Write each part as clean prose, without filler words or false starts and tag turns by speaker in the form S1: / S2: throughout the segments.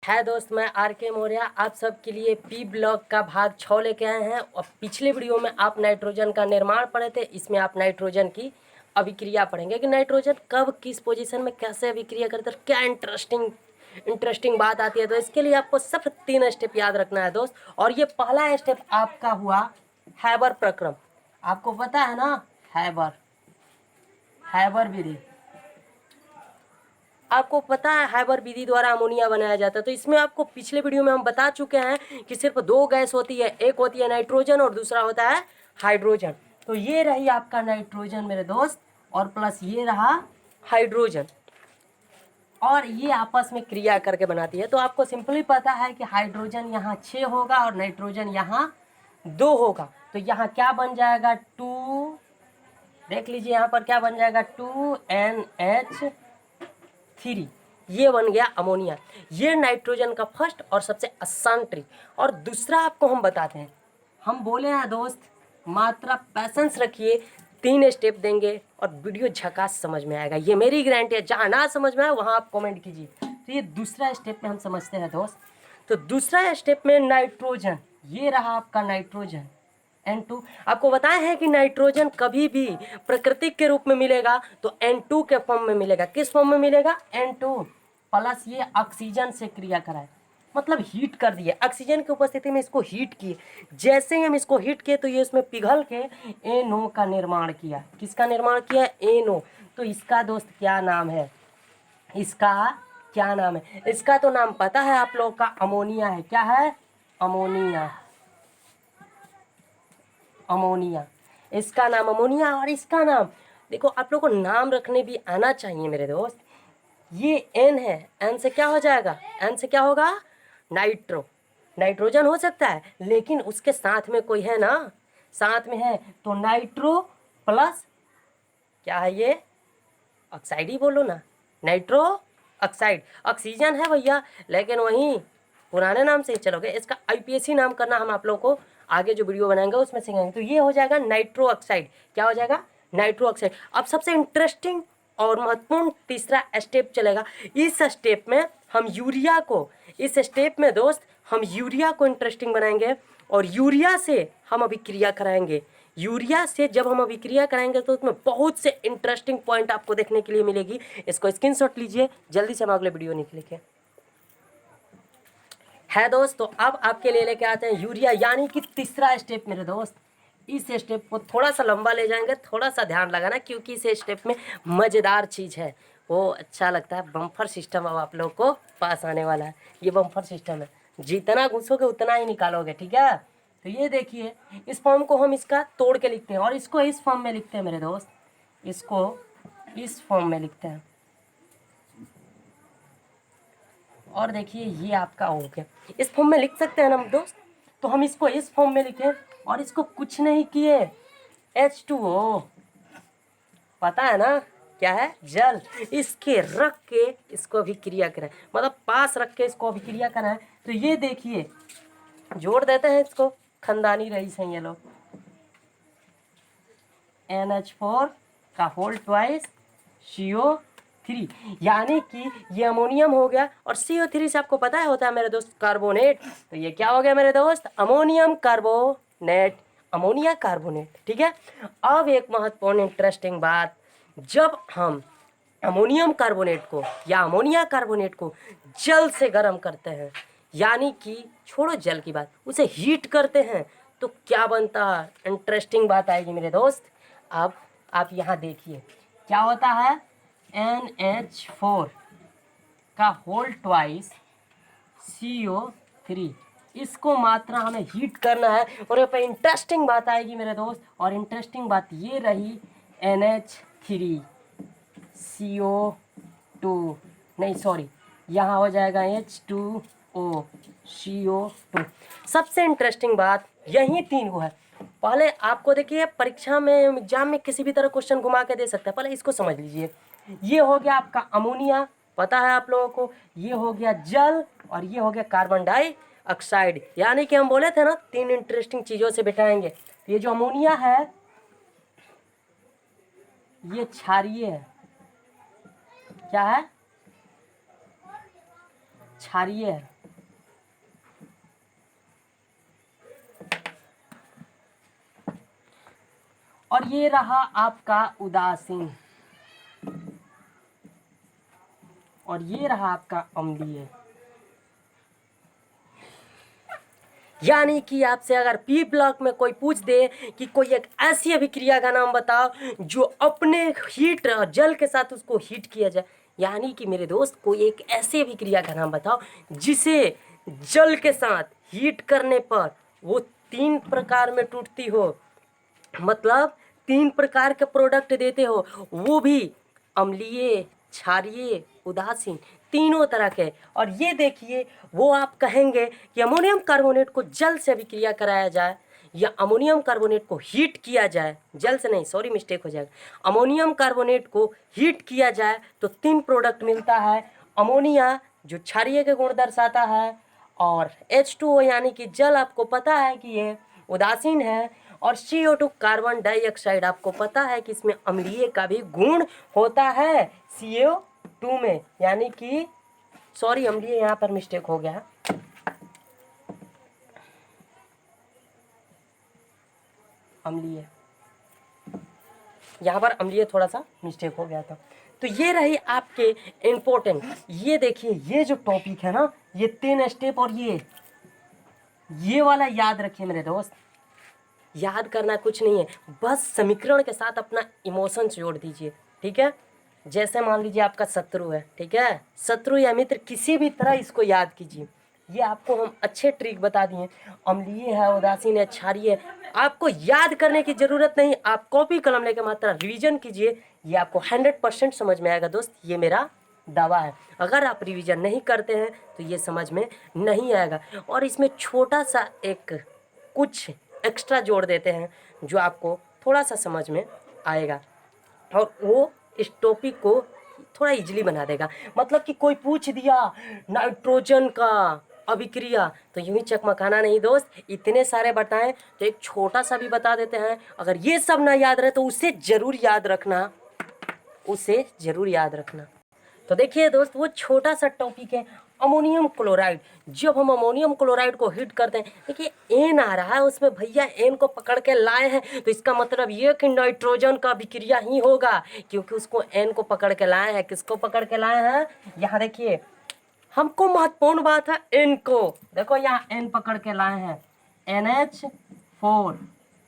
S1: है दोस्त, मैं आर के मौर्य आप सबके लिए पी ब्लॉक का भाग 6 लेके आए हैं। और पिछले वीडियो में आप नाइट्रोजन का निर्माण पढ़े थे, इसमें आप नाइट्रोजन की अभिक्रिया पढ़ेंगे कि नाइट्रोजन कब किस पोजीशन में कैसे अभिक्रिया करता है, क्या इंटरेस्टिंग बात आती है। तो इसके लिए आपको सिर्फ 3 स्टेप याद रखना है दोस्त। और ये पहला स्टेप आपका हुआ हैबर प्रक्रम। आपको पता है ना, हैबर विधि। आपको पता है हैबर विधि द्वारा अमोनिया बनाया जाता है। तो इसमें आपको पिछले वीडियो में हम बता चुके हैं कि सिर्फ 2 गैस होती है, एक होती है नाइट्रोजन और दूसरा होता है हाइड्रोजन। तो ये रही आपका नाइट्रोजन मेरे दोस्त, और प्लस ये रहा हाइड्रोजन, और ये आपस में क्रिया करके बनाती है। तो आपको सिंपली पता है कि हाइड्रोजन यहाँ 6 होगा और नाइट्रोजन यहाँ 2 होगा। तो यहाँ क्या बन जाएगा, 2, देख लीजिए यहाँ पर क्या बन जाएगा, 2NH3। ये बन गया अमोनिया। ये नाइट्रोजन का फर्स्ट और सबसे आसान ट्रिक। और दूसरा आपको हम बताते हैं, हम बोले हैं दोस्त मात्रा पैसेंस रखिए, 3 स्टेप देंगे और वीडियो झकास समझ में आएगा, ये मेरी गारंटी है। जहाँ ना समझ में आए वहाँ आप कमेंट कीजिए। तो ये दूसरा स्टेप में हम समझते हैं दोस्त। तो दूसरा स्टेप में नाइट्रोजन, ये रहा आपका नाइट्रोजन N2। आपको बताया है कि नाइट्रोजन कभी भी प्राकृतिक के रूप में मिलेगा तो N2 के फॉर्म में मिलेगा। किस फॉर्म में मिलेगा, N2 प्लस। ये ऑक्सीजन से क्रिया कराए, मतलब हीट कर दिए, ऑक्सीजन की उपस्थिति में इसको हीट किए। जैसे ही हम इसको हीट किए तो ये इसमें पिघल के NO का निर्माण किया। किसका निर्माण किया, NO। तो इसका दोस्त क्या नाम है, इसका क्या नाम है, इसका तो नाम पता है आप लोगों का, अमोनिया है। क्या है, अमोनिया। अमोनिया, इसका नाम अमोनिया। और इसका नाम देखो, आप लोगों को नाम रखने भी आना चाहिए मेरे दोस्त। ये N है, N से क्या हो जाएगा, N से क्या होगा, नाइट्रोजन हो सकता है, लेकिन उसके साथ में कोई है ना, साथ में है तो नाइट्रो प्लस क्या है, ये ऑक्साइड ही बोलो ना, नाइट्रो ऑक्साइड। ऑक्सीजन है भैया, लेकिन वहीं पुराने नाम से ही चलोगे। इसका IPAC नाम करना हम आप लोगों को आगे जो वीडियो बनाएंगे उसमें सीखेंगे। तो ये हो जाएगा नाइट्रो ऑक्साइड। क्या हो जाएगा, नाइट्रो ऑक्साइड। अब सबसे इंटरेस्टिंग और महत्वपूर्ण तीसरा स्टेप चलेगा। इस स्टेप में हम यूरिया को, इस स्टेप में दोस्त हम यूरिया को इंटरेस्टिंग बनाएंगे और यूरिया से हम अभिक्रिया कराएंगे। यूरिया से जब हम अभिक्रिया कराएंगे तो उसमें बहुत से इंटरेस्टिंग पॉइंट आपको देखने के लिए मिलेगी। इसको स्क्रीनशॉट लीजिए, जल्दी से हम अगले वीडियो निकलेंगे। है दोस्त, तो अब आपके लिए लेके आते हैं यूरिया, यानी कि तीसरा स्टेप मेरे दोस्त। इस स्टेप को थोड़ा सा लंबा ले जाएंगे, थोड़ा सा ध्यान लगाना, क्योंकि इस स्टेप में मज़ेदार चीज़ है, वो अच्छा लगता है। बम्फर सिस्टम अब आप लोग को पास आने वाला है। ये बम्फर सिस्टम है, जितना घुसोगे उतना ही निकालोगे, ठीक है। तो ये देखिए, इस फॉर्म को हम इसका तोड़ के लिखते हैं और इसको इस फॉर्म में लिखते हैं मेरे दोस्त, इसको इस फॉर्म में लिखते हैं। और देखिए ये आपका हो गया, इस फॉर्म में लिख सकते हैं ना हम दोस्त। तो हम इसको इस फॉर्म में लिखे और इसको कुछ नहीं किए, H2O, पता है ना क्या है, जल। इसके रख के इसको अभिक्रिया करें, मतलब पास रख के इसको अभिक्रिया कराएं। तो ये देखिए, जोड़ देते हैं इसको, खानदानी रईस हैं ये लोग, NH4 का होल ट्वाइस CO3, यानी कि ये अमोनियम हो गया। और CO3 से आपको पता है होता है मेरे दोस्त कार्बोनेट। तो ये क्या हो गया मेरे दोस्त, अमोनियम कार्बोनेट, अमोनिया कार्बोनेट, ठीक है। अब एक महत्वपूर्ण इंटरेस्टिंग बात, जब हम अमोनियम कार्बोनेट को या अमोनिया कार्बोनेट को जल से गर्म करते हैं, यानी कि छोड़ो जल की बात, उसे हीट करते हैं, तो क्या बनता है, इंटरेस्टिंग बात आएगी मेरे दोस्त। अब आप यहाँ देखिए क्या होता है, NH4 का होल ट्वाइस CO3, इसको मात्रा हमें हीट करना है। और यहाँ पे इंटरेस्टिंग बात आएगी मेरे दोस्त, और इंटरेस्टिंग बात ये रही, NH3 CO2, नहीं सॉरी, यहाँ हो जाएगा H2O CO2। सबसे इंटरेस्टिंग बात यही 3 को है। पहले आपको देखिए, परीक्षा में एग्जाम में किसी भी तरह क्वेश्चन घुमा के दे सकता है, पहले इसको समझ लीजिए। ये हो गया आपका अमोनिया, पता है आप लोगों को, ये हो गया जल, और ये हो गया कार्बन डाइऑक्साइड। यानी कि हम बोले थे ना 3 इंटरेस्टिंग चीज़ों से बिठाएंगे। तो ये जो अमोनिया है ये क्षारीय है, क्या है, क्षारीय है। और ये रहा आपका उदासीन, और ये रहा आपका अम्लीय। यानी कि आपसे अगर पी ब्लॉक में कोई पूछ दे कि कोई एक ऐसी अभिक्रिया का नाम बताओ जो अपने हीट जल के साथ उसको हीट किया जाए, यानी कि मेरे दोस्त कोई एक ऐसी अभिक्रिया का नाम बताओ जिसे जल के साथ हीट करने पर वो 3 प्रकार में टूटती हो, मतलब 3 प्रकार के प्रोडक्ट देते हो, वो भी अम्लीय, क्षारीय, उदासीन, तीनों तरह के। और ये देखिए, वो आप कहेंगे कि अमोनियम कार्बोनेट को जल से अभिक्रिया कराया जाए या अमोनियम कार्बोनेट को हीट किया जाए, जल से नहीं, सॉरी मिस्टेक हो जाएगा, अमोनियम कार्बोनेट को हीट किया जाए तो 3 प्रोडक्ट मिलता है। अमोनिया जो क्षारीय के गुण दर्शाता है, और H2O यानी कि जल आपको पता है कि ये उदासीन है, और CO2 कार्बन डाइऑक्साइड आपको पता है कि इसमें अम्लीय का भी गुण होता है CO2 में, यानी कि सॉरी अम्लीय यहाँ पर मिस्टेक हो गया, अम्लीय यहाँ पर अम्लीय थोड़ा सा मिस्टेक हो गया था। तो ये रही आपके इम्पोर्टेंट। ये देखिए, ये जो टॉपिक है ना, ये 3 स्टेप, और ये वाला याद रखिए मेरे दोस्त। याद करना कुछ नहीं है, बस समीकरण के साथ अपना इमोशंस जोड़ दीजिए, ठीक है। जैसे मान लीजिए आपका शत्रु है, ठीक है, शत्रु या मित्र किसी भी तरह इसको याद कीजिए। ये आपको हम अच्छे ट्रिक बता दिए, अम्लीय है, उदासीन है, क्षारीय है, आपको याद करने की ज़रूरत नहीं, आप कॉपी कलम लेकर मात्रा रिवीजन कीजिए, ये आपको 100% समझ में आएगा दोस्त, ये मेरा दावा है। अगर आप रिवीजन नहीं करते हैं तो ये समझ में नहीं आएगा। और इसमें छोटा सा एक कुछ एक्स्ट्रा जोड़ देते हैं जो आपको थोड़ा सा समझ में आएगा, और वो इस टॉपिक को थोड़ा इजीली बना देगा। मतलब कि कोई पूछ दिया नाइट्रोजन का अभिक्रिया, तो यूं ही चकमकाना नहीं दोस्त, इतने सारे बताएं तो एक छोटा सा भी बता देते हैं। अगर ये सब ना याद रहे तो उसे ज़रूर याद रखना, उसे ज़रूर याद रखना। तो देखिए दोस्त, वो छोटा सा टॉपिक है अमोनियम क्लोराइड। जब हम अमोनियम क्लोराइड को हीट करते हैं, देखिए एन आ रहा है उसमें, भैया एन को पकड़ के लाए हैं तो इसका मतलब ये कि नाइट्रोजन का अभिक्रिया ही होगा, क्योंकि उसको एन को पकड़ के लाए हैं। किसको पकड़ के लाए हैं? यहाँ देखिए, हमको महत्वपूर्ण बात है एन को, देखो यहाँ एन पकड़ के लाए हैं, NH4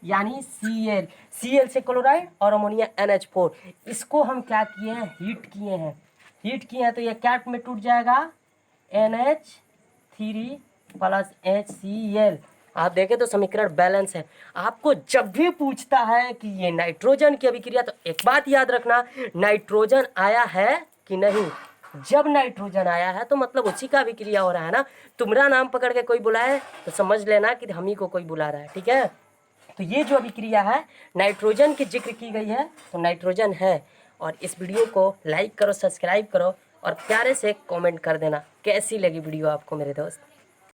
S1: यानी Cl से क्लोराइड और अमोनिया NH4, इसको हम क्या किए हैं? हीट किए हैं। हीट किए हैं तो ये क्या में टूट जाएगा? NH3 plus HCl। आप देखें तो समीकरण बैलेंस है। आपको जब भी पूछता है कि ये नाइट्रोजन की अभिक्रिया, तो एक बात याद रखना, नाइट्रोजन आया है कि नहीं। जब नाइट्रोजन आया है तो मतलब उसी का अभिक्रिया हो रहा है ना। तुम्हारा नाम पकड़ के कोई बुलाए तो समझ लेना कि हम ही को कोई बुला रहा है, ठीक है। तो ये जो अभिक्रिया है नाइट्रोजन की जिक्र की गई है, तो नाइट्रोजन है। और इस वीडियो को लाइक करो, सब्सक्राइब करो, और प्यारे से कमेंट कर देना कैसी लगी वीडियो आपको मेरे दोस्त।